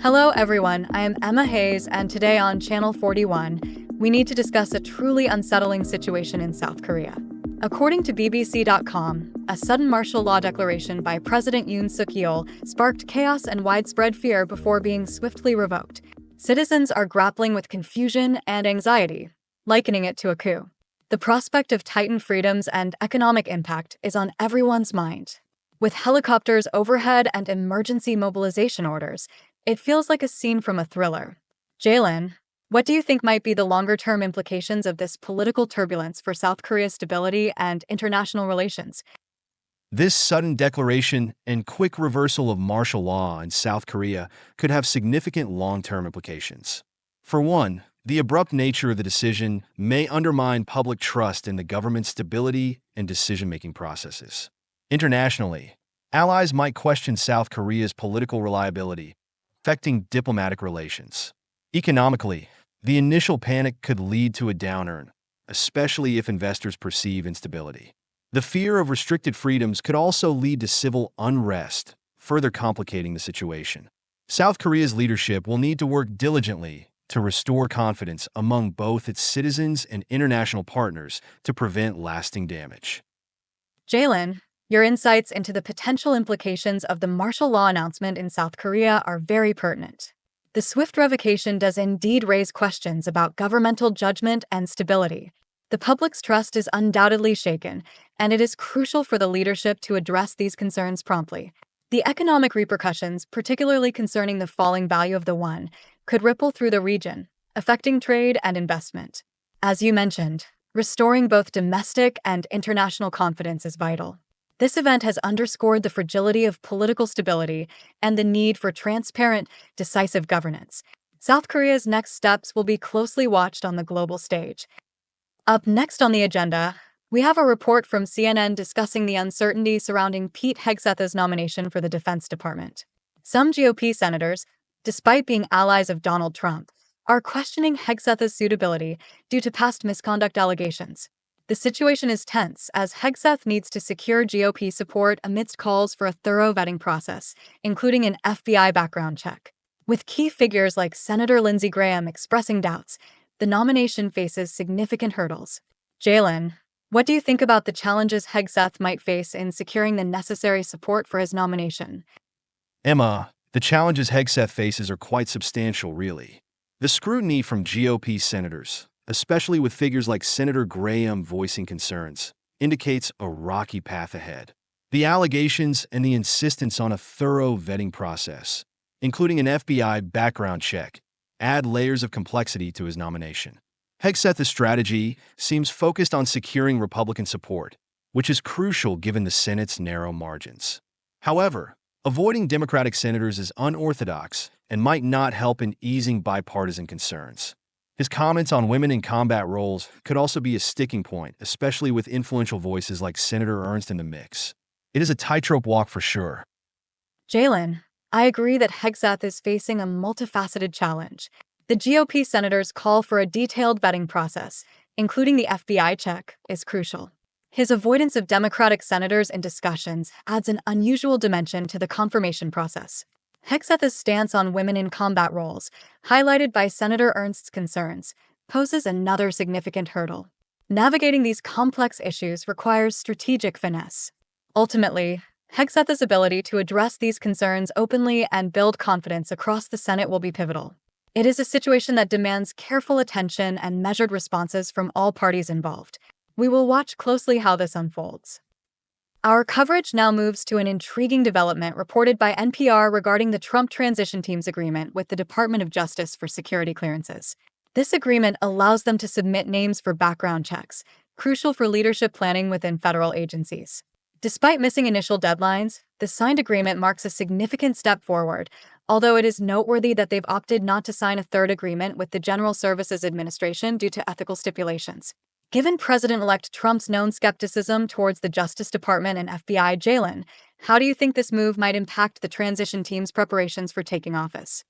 Hello, everyone. I am Emma Hayes, and today on Channel 41, we need to discuss a truly unsettling situation in South Korea. According to BBC.com, a sudden martial law declaration by President Yoon Suk-yeol sparked chaos and widespread fear before being swiftly revoked. Citizens are grappling with confusion and anxiety, likening it to a coup. The prospect of tightened freedoms and economic impact is on everyone's mind. With helicopters overhead and emergency mobilization orders, it feels like a scene from a thriller. Jaylen, what do you think might be the longer-term implications of this political turbulence for South Korea's stability and international relations? This sudden declaration and quick reversal of martial law in South Korea could have significant long-term implications. For one, the abrupt nature of the decision may undermine public trust in the government's stability and decision-making processes. Internationally, allies might question South Korea's political reliability, affecting diplomatic relations. Economically, the initial panic could lead to a downturn, especially if investors perceive instability. The fear of restricted freedoms could also lead to civil unrest, further complicating the situation. South Korea's leadership will need to work diligently to restore confidence among both its citizens and international partners to prevent lasting damage. Jaylen, your insights into the potential implications of the martial law announcement in South Korea are very pertinent. The swift revocation does indeed raise questions about governmental judgment and stability. The public's trust is undoubtedly shaken, and it is crucial for the leadership to address these concerns promptly. The economic repercussions, particularly concerning the falling value of the won, could ripple through the region, affecting trade and investment. As you mentioned, restoring both domestic and international confidence is vital. This event has underscored the fragility of political stability and the need for transparent, decisive governance. South Korea's next steps will be closely watched on the global stage. Up next on the agenda, we have a report from CNN discussing the uncertainty surrounding Pete Hegseth's nomination for the Defense Department. Some GOP senators, despite being allies of Donald Trump, are questioning Hegseth's suitability due to past misconduct allegations. The situation is tense as Hegseth needs to secure GOP support amidst calls for a thorough vetting process, including an FBI background check. With key figures like Senator Lindsey Graham expressing doubts, the nomination faces significant hurdles. Jaylen, what do you think about the challenges Hegseth might face in securing the necessary support for his nomination? Emma, the challenges Hegseth faces are quite substantial, really. The scrutiny from GOP senators, especially with figures like Senator Graham voicing concerns, indicates a rocky path ahead. The allegations and the insistence on a thorough vetting process, including an FBI background check, add layers of complexity to his nomination. Hegseth's strategy seems focused on securing Republican support, which is crucial given the Senate's narrow margins. However, avoiding Democratic senators is unorthodox and might not help in easing bipartisan concerns. His comments on women in combat roles could also be a sticking point, especially with influential voices like Senator Ernst in the mix. It is a tightrope walk for sure. Jaylen, I agree that Hegseth is facing a multifaceted challenge. The GOP senators' call for a detailed vetting process, including the FBI check, is crucial. His avoidance of Democratic senators in discussions adds an unusual dimension to the confirmation process. Hegseth's stance on women in combat roles, highlighted by Senator Ernst's concerns, poses another significant hurdle. Navigating these complex issues requires strategic finesse. Ultimately, Hegseth's ability to address these concerns openly and build confidence across the Senate will be pivotal. It is a situation that demands careful attention and measured responses from all parties involved. We will watch closely how this unfolds. Our coverage now moves to an intriguing development reported by NPR regarding the Trump transition team's agreement with the Department of Justice for security clearances. This agreement allows them to submit names for background checks, crucial for leadership planning within federal agencies. Despite missing initial deadlines, the signed agreement marks a significant step forward, although it is noteworthy that they've opted not to sign a third agreement with the General Services Administration due to ethical stipulations. Given President-elect Trump's known skepticism towards the Justice Department and FBI, Jaylen, how do you think this move might impact the transition team's preparations for taking office?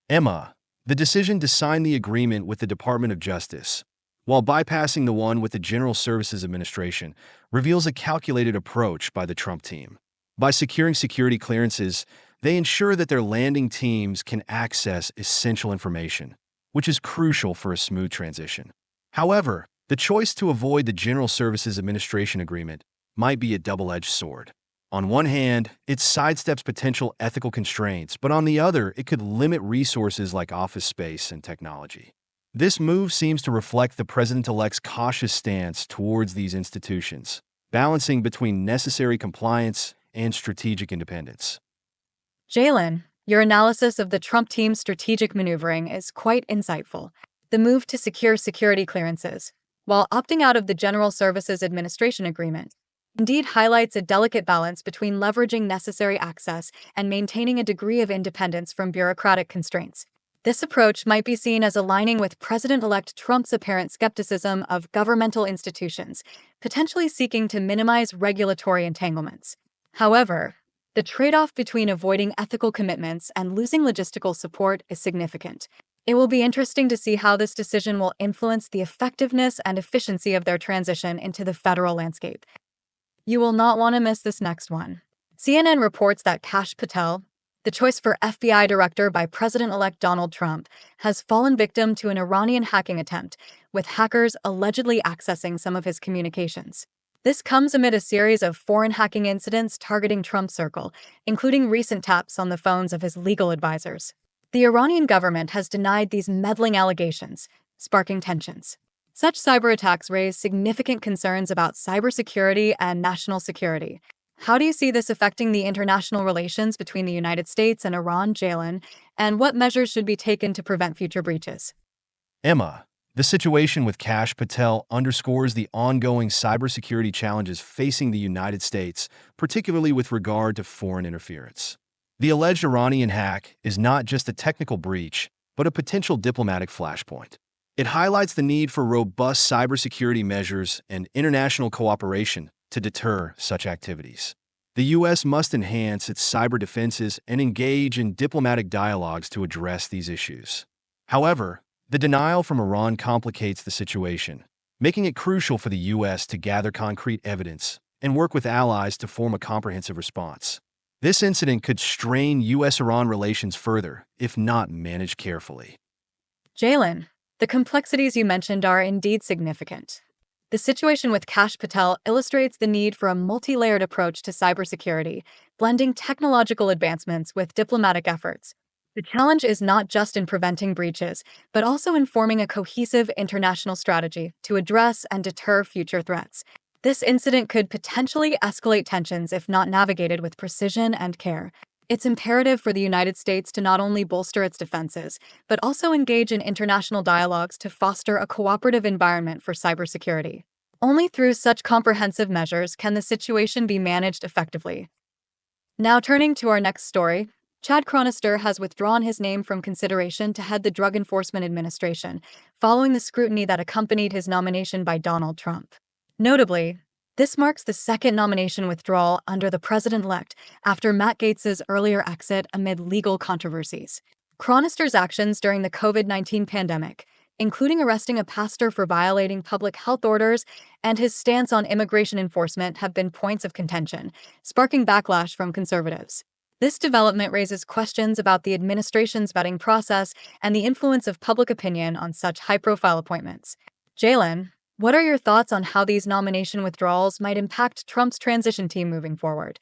Emma, the decision to sign the agreement with the Department of Justice, while bypassing the one with the General Services Administration, reveals a calculated approach by the Trump team. By securing security clearances, They ensure that their landing teams can access essential information, which is crucial for a smooth transition. However, the choice to avoid the General Services Administration agreement might be a double-edged sword. On one hand, it sidesteps potential ethical constraints, but on the other, it could limit resources like office space and technology. This move seems to reflect the president-elect's cautious stance towards these institutions, balancing between necessary compliance and strategic independence. Jaylen, your analysis of the Trump team's strategic maneuvering is quite insightful. The move to secure security clearances, while opting out of the General Services Administration agreement, indeed highlights a delicate balance between leveraging necessary access and maintaining a degree of independence from bureaucratic constraints. This approach might be seen as aligning with President-elect Trump's apparent skepticism of governmental institutions, potentially seeking to minimize regulatory entanglements. However, the trade-off between avoiding ethical commitments and losing logistical support is significant. It will be interesting to see how this decision will influence the effectiveness and efficiency of their transition into the federal landscape. You will not want to miss this next one. CNN reports that Kash Patel, the choice for FBI director by President-elect Donald Trump, has fallen victim to an Iranian hacking attempt, with hackers allegedly accessing some of his communications. This comes amid a series of foreign hacking incidents targeting Trump's circle, including recent taps on the phones of his legal advisors. The Iranian government has denied these meddling allegations, sparking tensions. Such cyber attacks raise significant concerns about cybersecurity and national security. How do you see this affecting the international relations between the United States and Iran, Jaylen, and what measures should be taken to prevent future breaches? Emma, the situation with Kash Patel underscores the ongoing cybersecurity challenges facing the United States, particularly with regard to foreign interference. The alleged Iranian hack is not just a technical breach, but a potential diplomatic flashpoint. It highlights the need for robust cybersecurity measures and international cooperation to deter such activities. The U.S. must enhance its cyber defenses and engage in diplomatic dialogues to address these issues. However, the denial from Iran complicates the situation, making it crucial for the U.S. to gather concrete evidence and work with allies to form a comprehensive response. This incident could strain U.S.-Iran relations further, if not managed carefully. Jaylen, the complexities you mentioned are indeed significant. The situation with Kash Patel illustrates the need for a multi-layered approach to cybersecurity, blending technological advancements with diplomatic efforts. The challenge is not just in preventing breaches, but also in forming a cohesive international strategy to address and deter future threats. This incident could potentially escalate tensions if not navigated with precision and care. It's imperative for the United States to not only bolster its defenses, but also engage in international dialogues to foster a cooperative environment for cybersecurity. Only through such comprehensive measures can the situation be managed effectively. Now turning to our next story, Chad Chronister has withdrawn his name from consideration to head the Drug Enforcement Administration, following the scrutiny that accompanied his nomination by Donald Trump. Notably, this marks the second nomination withdrawal under the president-elect after Matt Gaetz's earlier exit amid legal controversies. Chronister's actions during the COVID-19 pandemic, including arresting a pastor for violating public health orders and his stance on immigration enforcement, have been points of contention, sparking backlash from conservatives. This development raises questions about the administration's vetting process and the influence of public opinion on such high-profile appointments. Jaylen, what are your thoughts on how these nomination withdrawals might impact Trump's transition team moving forward?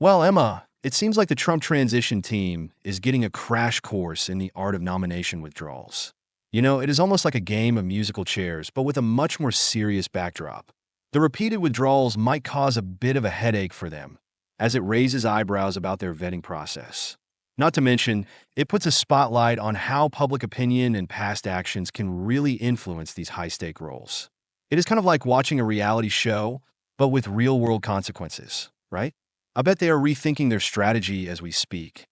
Well, Emma, it seems like the Trump transition team is getting a crash course in the art of nomination withdrawals. It is almost like a game of musical chairs, but with a much more serious backdrop. The repeated withdrawals might cause a bit of a headache for them, as it raises eyebrows about their vetting process. Not to mention, it puts a spotlight on how public opinion and past actions can really influence these high-stake roles. It is kind of like watching a reality show, but with real-world consequences, right? I bet they are rethinking their strategy as we speak.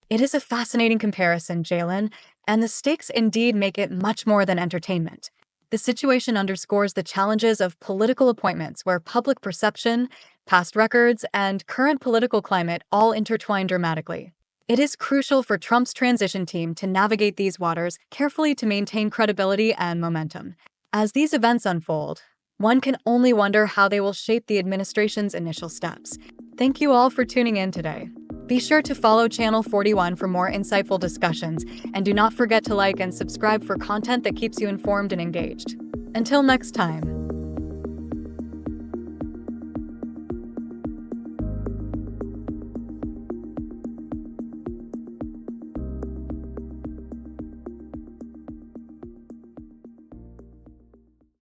It is a fascinating comparison, Jaylen, and the stakes indeed make it much more than entertainment. The situation underscores the challenges of political appointments where public perception, past records, and current political climate all intertwine dramatically. It is crucial for Trump's transition team to navigate these waters carefully to maintain credibility and momentum. As these events unfold, one can only wonder how they will shape the administration's initial steps. Thank you all for tuning in today. Be sure to follow Channel 41 for more insightful discussions, and do not forget to like and subscribe for content that keeps you informed and engaged. Until next time.